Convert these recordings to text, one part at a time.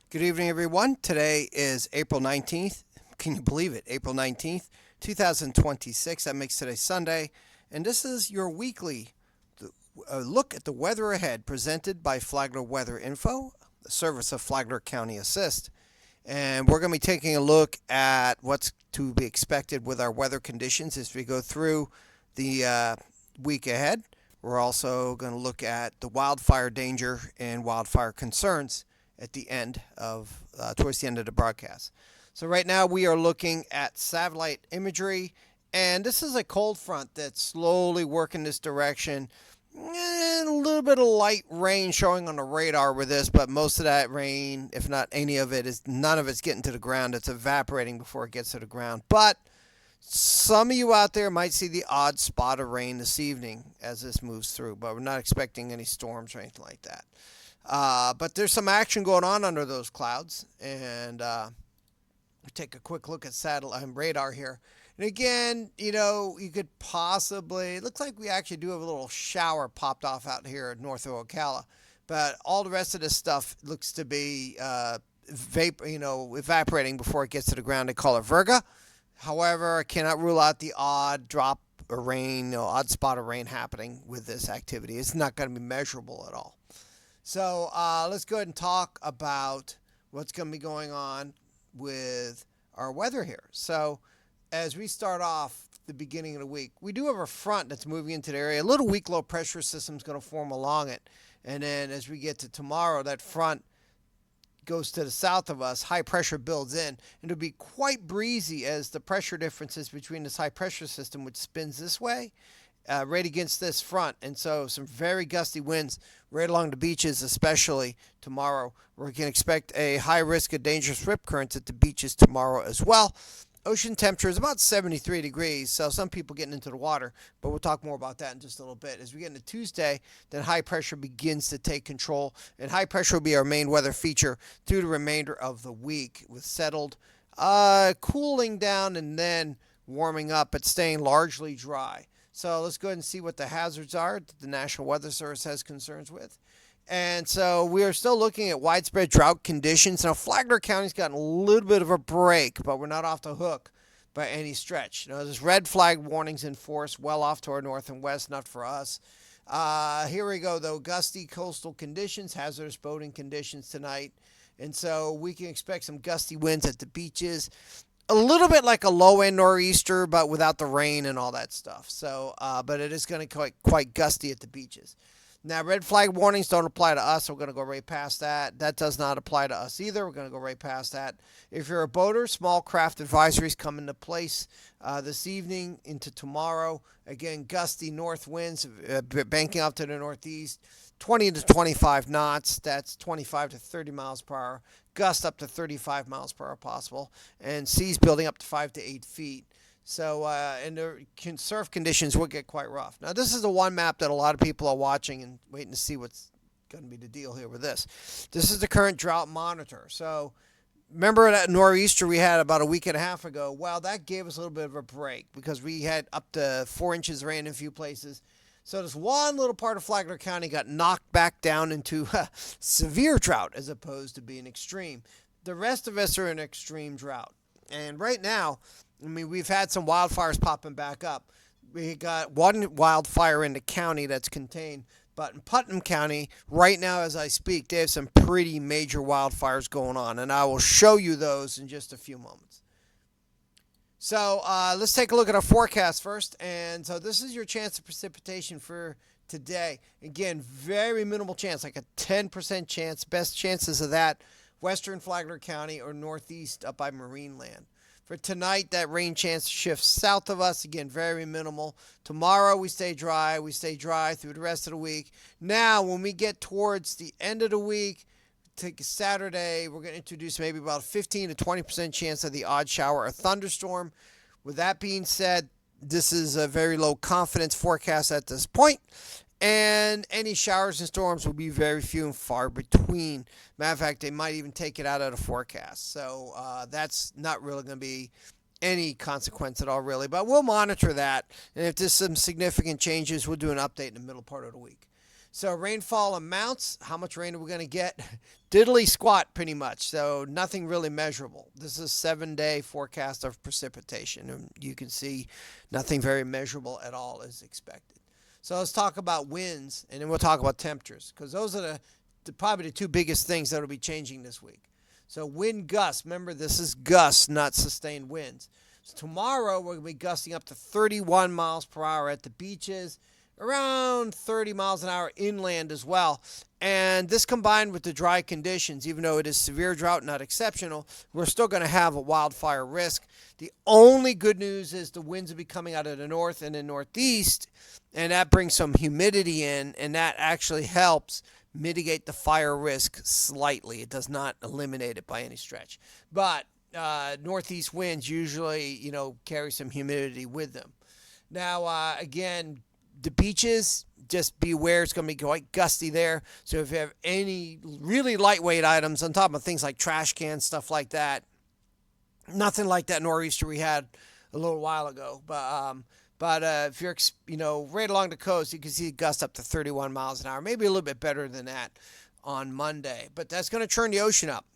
Good evening, everyone. Today is April 19th. Can you believe it? April 19th, 2026. That makes today Sunday. And this is your weekly look at the weather ahead presented by Flagler Weather Info, the service of Flagler County Assist. And we're going to be taking a look at what's to be expected with our weather conditions as we go through the week ahead. We're also going to look at the wildfire danger and wildfire concerns at the end of towards the end of the broadcast. So right now we are looking at satellite imagery, and this is a cold front that's slowly working this direction. And a little bit of light rain showing on the radar with this, but most of that rain, if not any of it, is none of it's getting to the ground. It's evaporating before it gets to the ground. But some of you out there might see the odd spot of rain this evening as this moves through, but we're not expecting any storms or anything like that. But there's some action going on under those clouds, and we take a quick look at satellite radar here. And again, you could possibly, it looks like we actually do have a little shower popped off out here north of Ocala, but all the rest of this stuff looks to be evaporating before it gets to the ground. They call it virga. However, I cannot rule out the odd drop of rain, odd spot of rain happening with this activity. It's not going to be measurable at all. So let's go ahead and talk about what's going to be going on with our weather here. So as we start off the beginning of the week, we do have a front that's moving into the area. A little weak low pressure system is going to form along it. And then as we get to tomorrow, that front goes to the south of us, high pressure builds in, and it'll be quite breezy as the pressure differences between this high pressure system, which spins this way, right against this front. And so some very gusty winds right along the beaches, especially tomorrow. We can expect a high risk of dangerous rip currents at the beaches tomorrow as well. Ocean temperature is about 73 degrees, so some people getting into the water, but we'll talk more about that in just a little bit. As we get into Tuesday, then high pressure begins to take control, and high pressure will be our main weather feature through the remainder of the week, with settled, cooling down and then warming up, but staying largely dry. So let's go ahead and see what the hazards are that the National Weather Service has concerns with. And so we are still looking at widespread drought conditions. Now, Flagler County's gotten a little bit of a break, but we're not off the hook by any stretch. There's red flag warnings in force well off to our north and west, not for us. Here we go, though. Gusty coastal conditions, hazardous boating conditions tonight. And so we can expect some gusty winds at the beaches. A little bit like a low-end nor'easter, but without the rain and all that stuff. So, but it is going to be quite gusty at the beaches. Now, red flag warnings don't apply to us. We're going to go right past that. That does not apply to us either. We're going to go right past that. If you're a boater, small craft advisories come into place this evening into tomorrow. Again, gusty north winds banking up to the northeast, 20 to 25 knots. That's 25 to 30 miles per hour. Gust up to 35 miles per hour possible. And seas building up to 5 to 8 feet. So, and the surf conditions will get quite rough. Now, this is the one map that a lot of people are watching and waiting to see what's going to be the deal here with this. This is the current drought monitor. So, remember that nor'easter we had about a week and a half ago? Well, that gave us a little bit of a break because we had up to 4 inches of rain in a few places. So, this one little part of Flagler County got knocked back down into severe drought as opposed to being extreme. The rest of us are in extreme drought. And right now, we've had some wildfires popping back up. We got one wildfire in the county that's contained, but in Putnam County, right now as I speak, they have some pretty major wildfires going on, and I will show you those in just a few moments. So let's take a look at our forecast first. And so this is your chance of precipitation for today. Again, very minimal chance, like a 10% chance. Best chances of that, western Flagler County or northeast up by Marineland. For tonight, that rain chance shifts south of us. Again, very minimal. Tomorrow, we stay dry. We stay dry through the rest of the week. Now, when we get towards the end of the week, take Saturday, we're going to introduce maybe about 15 to 20% chance of the odd shower or thunderstorm. With that being said, this is a very low confidence forecast at this point. And any showers and storms will be very few and far between. Matter of fact, they might even take it out of the forecast. So that's not really going to be any consequence at all, really. But we'll monitor that. And if there's some significant changes, we'll do an update in the middle part of the week. So rainfall amounts, how much rain are we going to get? Diddly squat pretty much. So nothing really measurable. This is 7-day forecast of precipitation. And you can see nothing very measurable at all is expected. So let's talk about winds and then we'll talk about temperatures because those are probably the two biggest things that will be changing this week. So wind gusts, remember this is gusts, not sustained winds. So tomorrow we're going to be gusting up to 31 miles per hour at the beaches, around 30 miles an hour inland as well. And this combined with the dry conditions, even though it is severe drought, not exceptional, we're still going to have a wildfire risk. The only good news is the winds will be coming out of the north and the northeast, and that brings some humidity in, and that actually helps mitigate the fire risk slightly. It does not eliminate it by any stretch. But northeast winds usually, carry some humidity with them. Now, again, the beaches, just beware, it's going to be quite gusty there. So if you have any really lightweight items on top of things like trash cans, stuff like that, nothing like that nor'easter we had a little while ago. But if you're, right along the coast, you can see gusts up to 31 miles an hour, maybe a little bit better than that on Monday. But that's going to turn the ocean up.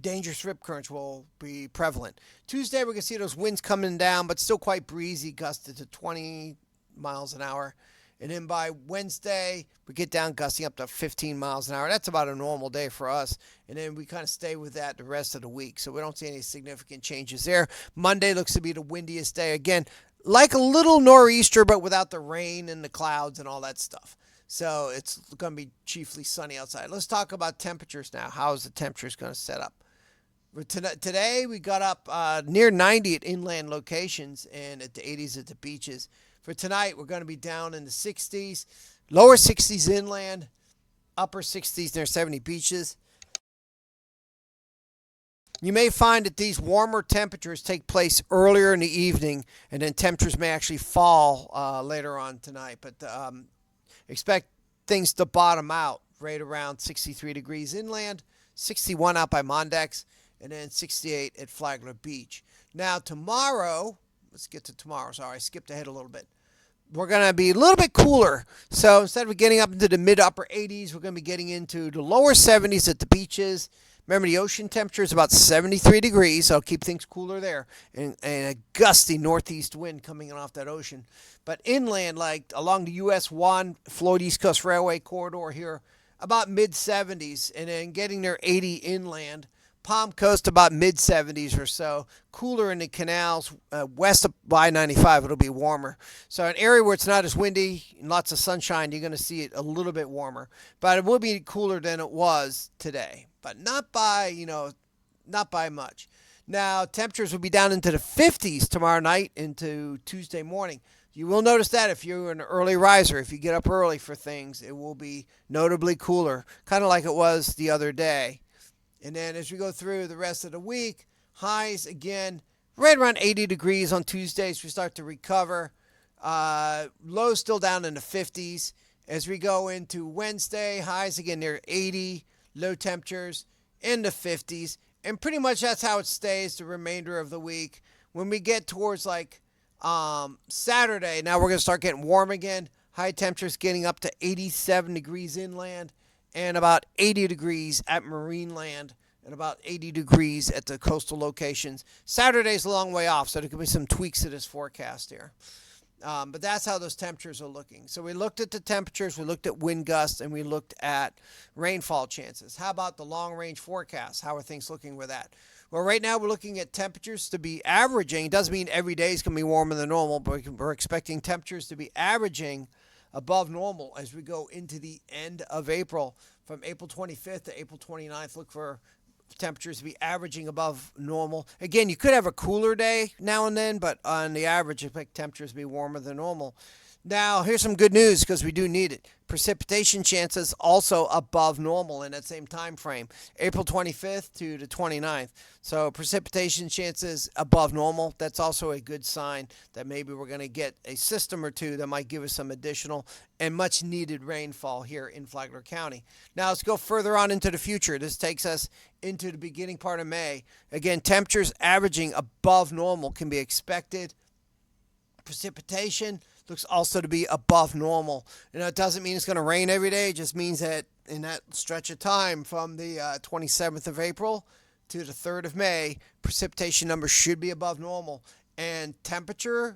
Dangerous rip currents will be prevalent. Tuesday, we're going to see those winds coming down, but still quite breezy, gusted to 20 miles an hour. And then by Wednesday, we get down gusting up to 15 miles an hour. That's about a normal day for us. And then we kind of stay with that the rest of the week. So we don't see any significant changes there. Monday looks to be the windiest day. Again, like a little nor'easter, but without the rain and the clouds and all that stuff. So it's going to be chiefly sunny outside. Let's talk about temperatures now. How is the temperatures going to set up? Today, we got up near 90 at inland locations and at the 80s at the beaches. For tonight, we're going to be down in the 60s, lower 60s inland, upper 60s near 70 beaches. You may find that these warmer temperatures take place earlier in the evening, and then temperatures may actually fall later on tonight. But expect things to bottom out right around 63 degrees inland, 61 out by Mondex, and then 68 at Flagler Beach. Now, tomorrow, let's get to tomorrow. Sorry, I skipped ahead a little bit. We're going to be a little bit cooler. So instead of getting up into the mid-upper 80s, we're going to be getting into the lower 70s at the beaches. Remember, the ocean temperature is about 73 degrees, so keep things cooler there. And a gusty northeast wind coming in off that ocean. But inland, like along the US 1, Floyd East Coast Railway corridor here, about mid-70s. And then getting there 80 inland. Palm Coast about mid-70s or so. Cooler in the canals. West of I-95, it'll be warmer. So an area where it's not as windy and lots of sunshine, you're going to see it a little bit warmer. But it will be cooler than it was today. But not by much. Now, temperatures will be down into the 50s tomorrow night into Tuesday morning. You will notice that if you're an early riser, if you get up early for things, it will be notably cooler, kind of like it was the other day. And then as we go through the rest of the week, highs again right around 80 degrees on Tuesdays. We start to recover. Lows still down in the 50s. As we go into Wednesday, highs again near 80, low temperatures in the 50s. And pretty much that's how it stays the remainder of the week. When we get towards like Saturday, now we're going to start getting warm again. High temperatures getting up to 87 degrees inland. And about 80 degrees at Marineland and about 80 degrees at the coastal locations. Saturday's a long way off, so there could be some tweaks to this forecast here. But that's how those temperatures are looking. So we looked at the temperatures, we looked at wind gusts, and we looked at rainfall chances. How about the long-range forecast? How are things looking with that? Well, right now we're looking at temperatures to be averaging. It doesn't mean every day is going to be warmer than normal, but we're expecting temperatures to be averaging above normal as we go into the end of April. From April 25th to April 29th, look for temperatures to be averaging above normal. Again, you could have a cooler day now and then, but on the average, expect temperatures to be warmer than normal. Now, here's some good news because we do need it. Precipitation chances also above normal in that same time frame, April 25th to the 29th. So precipitation chances above normal. That's also a good sign that maybe we're going to get a system or two that might give us some additional and much needed rainfall here in Flagler County. Now let's go further on into the future. This takes us into the beginning part of May. Again, temperatures averaging above normal can be expected. Precipitation, looks also to be above normal. It doesn't mean it's going to rain every day. It just means that in that stretch of time from the 27th of April to the 3rd of May, precipitation numbers should be above normal. And temperatures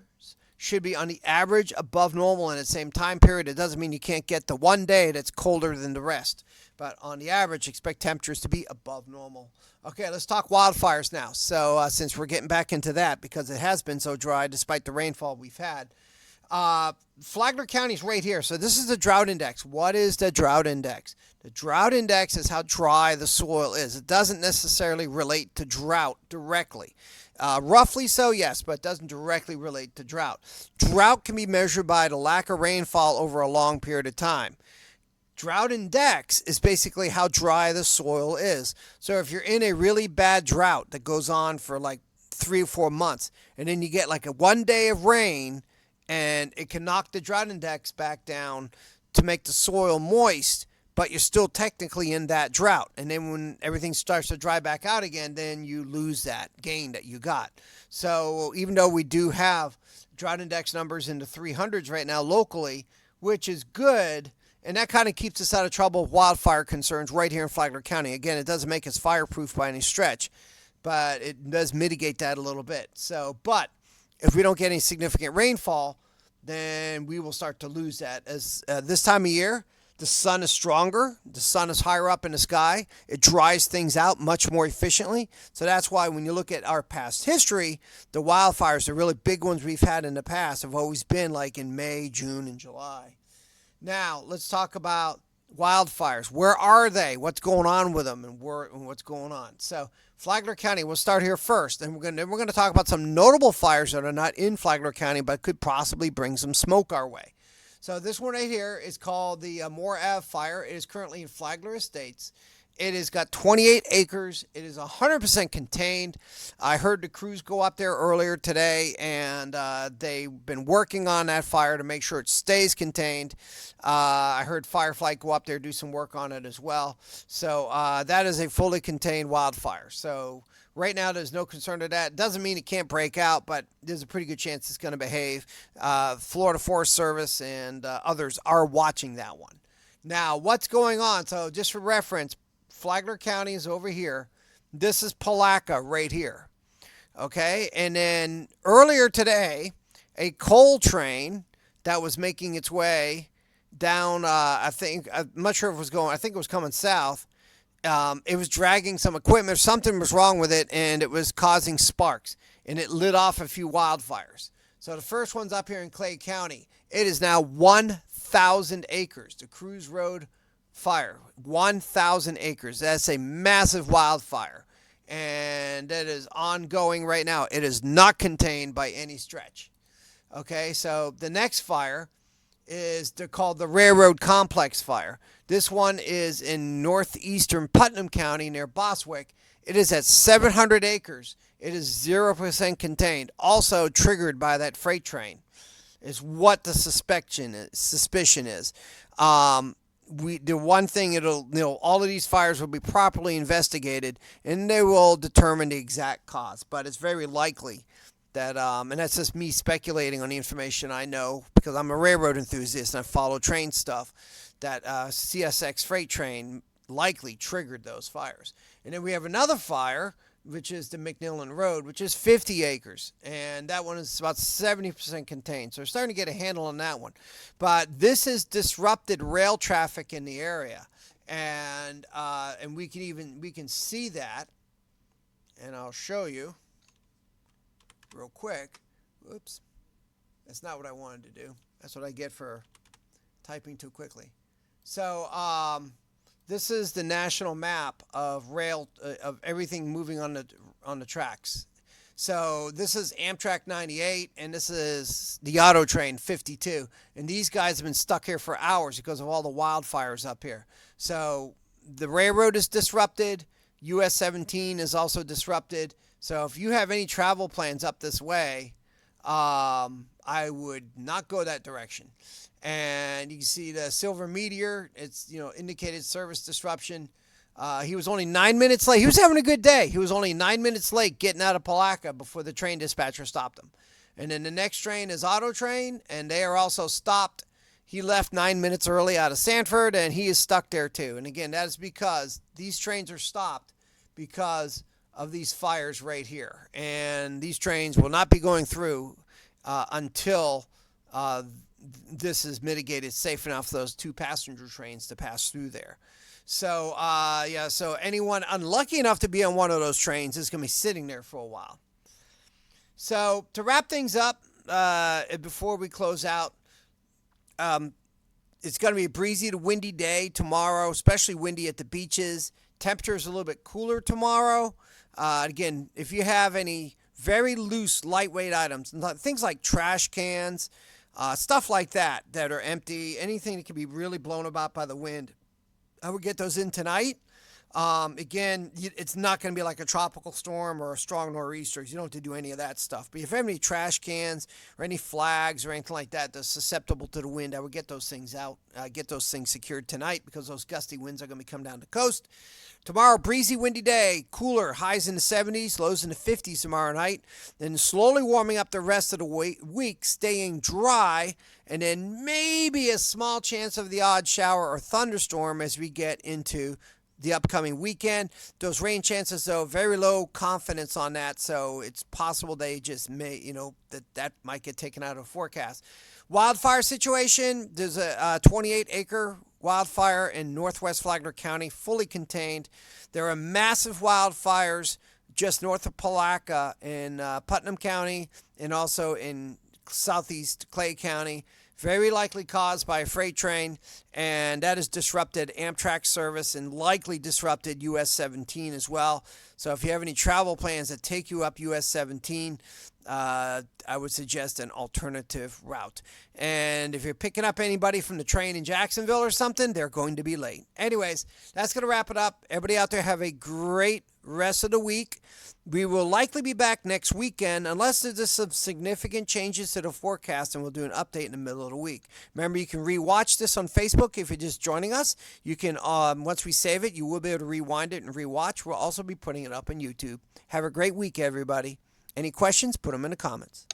should be on the average above normal in the same time period. It doesn't mean you can't get the one day that's colder than the rest. But on the average, expect temperatures to be above normal. Okay, let's talk wildfires now. So since we're getting back into that because it has been so dry despite the rainfall we've had. Flagler County is right here. So this is the drought index. What is the drought index? The drought index is how dry the soil is. It doesn't necessarily relate to drought directly. Roughly so, yes, but it doesn't directly relate to drought. Drought can be measured by the lack of rainfall over a long period of time. Drought index is basically how dry the soil is. So if you're in a really bad drought that goes on for like 3 or 4 months, and then you get like a one day of rain, and it can knock the drought index back down to make the soil moist, but you're still technically in that drought. And then when everything starts to dry back out again, then you lose that gain that you got. So even though we do have drought index numbers in the 300s right now locally, which is good, and that kind of keeps us out of trouble with wildfire concerns right here in Flagler County. Again, it doesn't make us fireproof by any stretch, but it does mitigate that a little bit. So, but if we don't get any significant rainfall, then we will start to lose that. As this time of year, the sun is stronger. The sun is higher up in the sky. It dries things out much more efficiently. So that's why when you look at our past history, the wildfires, the really big ones we've had in the past, have always been like in May, June, and July. Now, let's talk about wildfires. Where are they? What's going on with them and what's going on? So, Flagler County, we'll start here first. And we're going to talk about some notable fires that are not in Flagler County but could possibly bring some smoke our way. So, this one right here is called the Moore Ave Fire. It is currently in Flagler Estates. It has got 28 acres. It is 100% contained. I heard the crews go up there earlier today, and they've been working on that fire to make sure it stays contained. I heard Firefly go up there, do some work on it as well. So that is a fully contained wildfire. So right now there's no concern to that. Doesn't mean it can't break out, but there's a pretty good chance it's going to behave. Florida Forest Service and others are watching that one. Now, what's going on? So just for reference, Flagler County is over here. This is Palatka right here. Okay, and then earlier today, a coal train that was making its way down, I'm not sure if it was going, I think it was coming south. It was dragging some equipment. Something was wrong with it, and it was causing sparks, and it lit off a few wildfires. So the first one's up here in Clay County. It is now 1,000 acres. The Cruise Road fire, 1,000 acres. That's a massive wildfire, and that is ongoing right now. It is not contained by any stretch. Okay, so the next fire is called the Railroad Complex Fire. This one is in northeastern Putnam County near Boswick. It is at 700 acres. It is 0% contained. Also triggered by that freight train is what the suspicion is. The one thing all of these fires will be properly investigated, and they will determine the exact cause. But it's very likely that, and that's just me speculating on the information I know because I'm a railroad enthusiast and I follow train stuff, that CSX freight train likely triggered those fires. And then we have another fire, which is the McNillan Road, which is 50 acres. And that one is about 70% contained. So we're starting to get a handle on that one. But this has disrupted rail traffic in the area. And we can see that. And I'll show you real quick. Whoops. That's not what I wanted to do. That's what I get for typing too quickly. So, this is the national map of rail of everything moving on the tracks. So this is Amtrak 98, and this is the Auto Train 52. And these guys have been stuck here for hours because of all the wildfires up here. So the railroad is disrupted. US 17 is also disrupted. So if you have any travel plans up this way, I would not go that direction. And you can see the Silver Meteor. It's, indicated service disruption. He was only 9 minutes late. He was having a good day. He was only 9 minutes late getting out of Palatka before the train dispatcher stopped him. And then the next train is Auto Train, and they are also stopped. He left 9 minutes early out of Sanford, and he is stuck there too. And again, that is because these trains are stopped because of these fires right here. And these trains will not be going through until this is mitigated safe enough for those 2 passenger trains to pass through there. So, so anyone unlucky enough to be on one of those trains is going to be sitting there for a while. So, to wrap things up, before we close out, it's going to be a breezy to windy day tomorrow, especially windy at the beaches. Temperature is a little bit cooler tomorrow. Again, if you have any very loose, lightweight items, things like trash cans, stuff like that are empty, anything that can be really blown about by the wind, I would get those in tonight. Again, it's not going to be like a tropical storm or a strong nor'easter. You don't have to do any of that stuff. But if you have any trash cans or any flags or anything like that that's susceptible to the wind, I would get those things out, get those things secured tonight because those gusty winds are going to be coming down the coast. Tomorrow, breezy, windy day, cooler, highs in the 70s, lows in the 50s tomorrow night. Then slowly warming up the rest of the week, staying dry, and then maybe a small chance of the odd shower or thunderstorm as we get into the upcoming weekend. Those rain chances, though, very low confidence on that, so it's possible they just may, that might get taken out of the forecast. Wildfire situation, there's a 28-acre wildfire in northwest Flagler County, fully contained. There are massive wildfires just north of Palatka in Putnam County and also in southeast Clay County. Very likely caused by a freight train, and that has disrupted Amtrak service and likely disrupted US 17 as well. So if you have any travel plans that take you up US 17, I would suggest an alternative route. And if you're picking up anybody from the train in Jacksonville or something, they're going to be late. Anyways, that's going to wrap it up. Everybody out there have a great rest of the week. We will likely be back next weekend unless there's some significant changes to the forecast, and we'll do an update in the middle of the week. Remember, you can rewatch this on Facebook if you're just joining us. You can, once we save it, you will be able to rewind it and rewatch. We'll also be putting it up on YouTube. Have a great week, everybody. Any questions? Put them in the comments.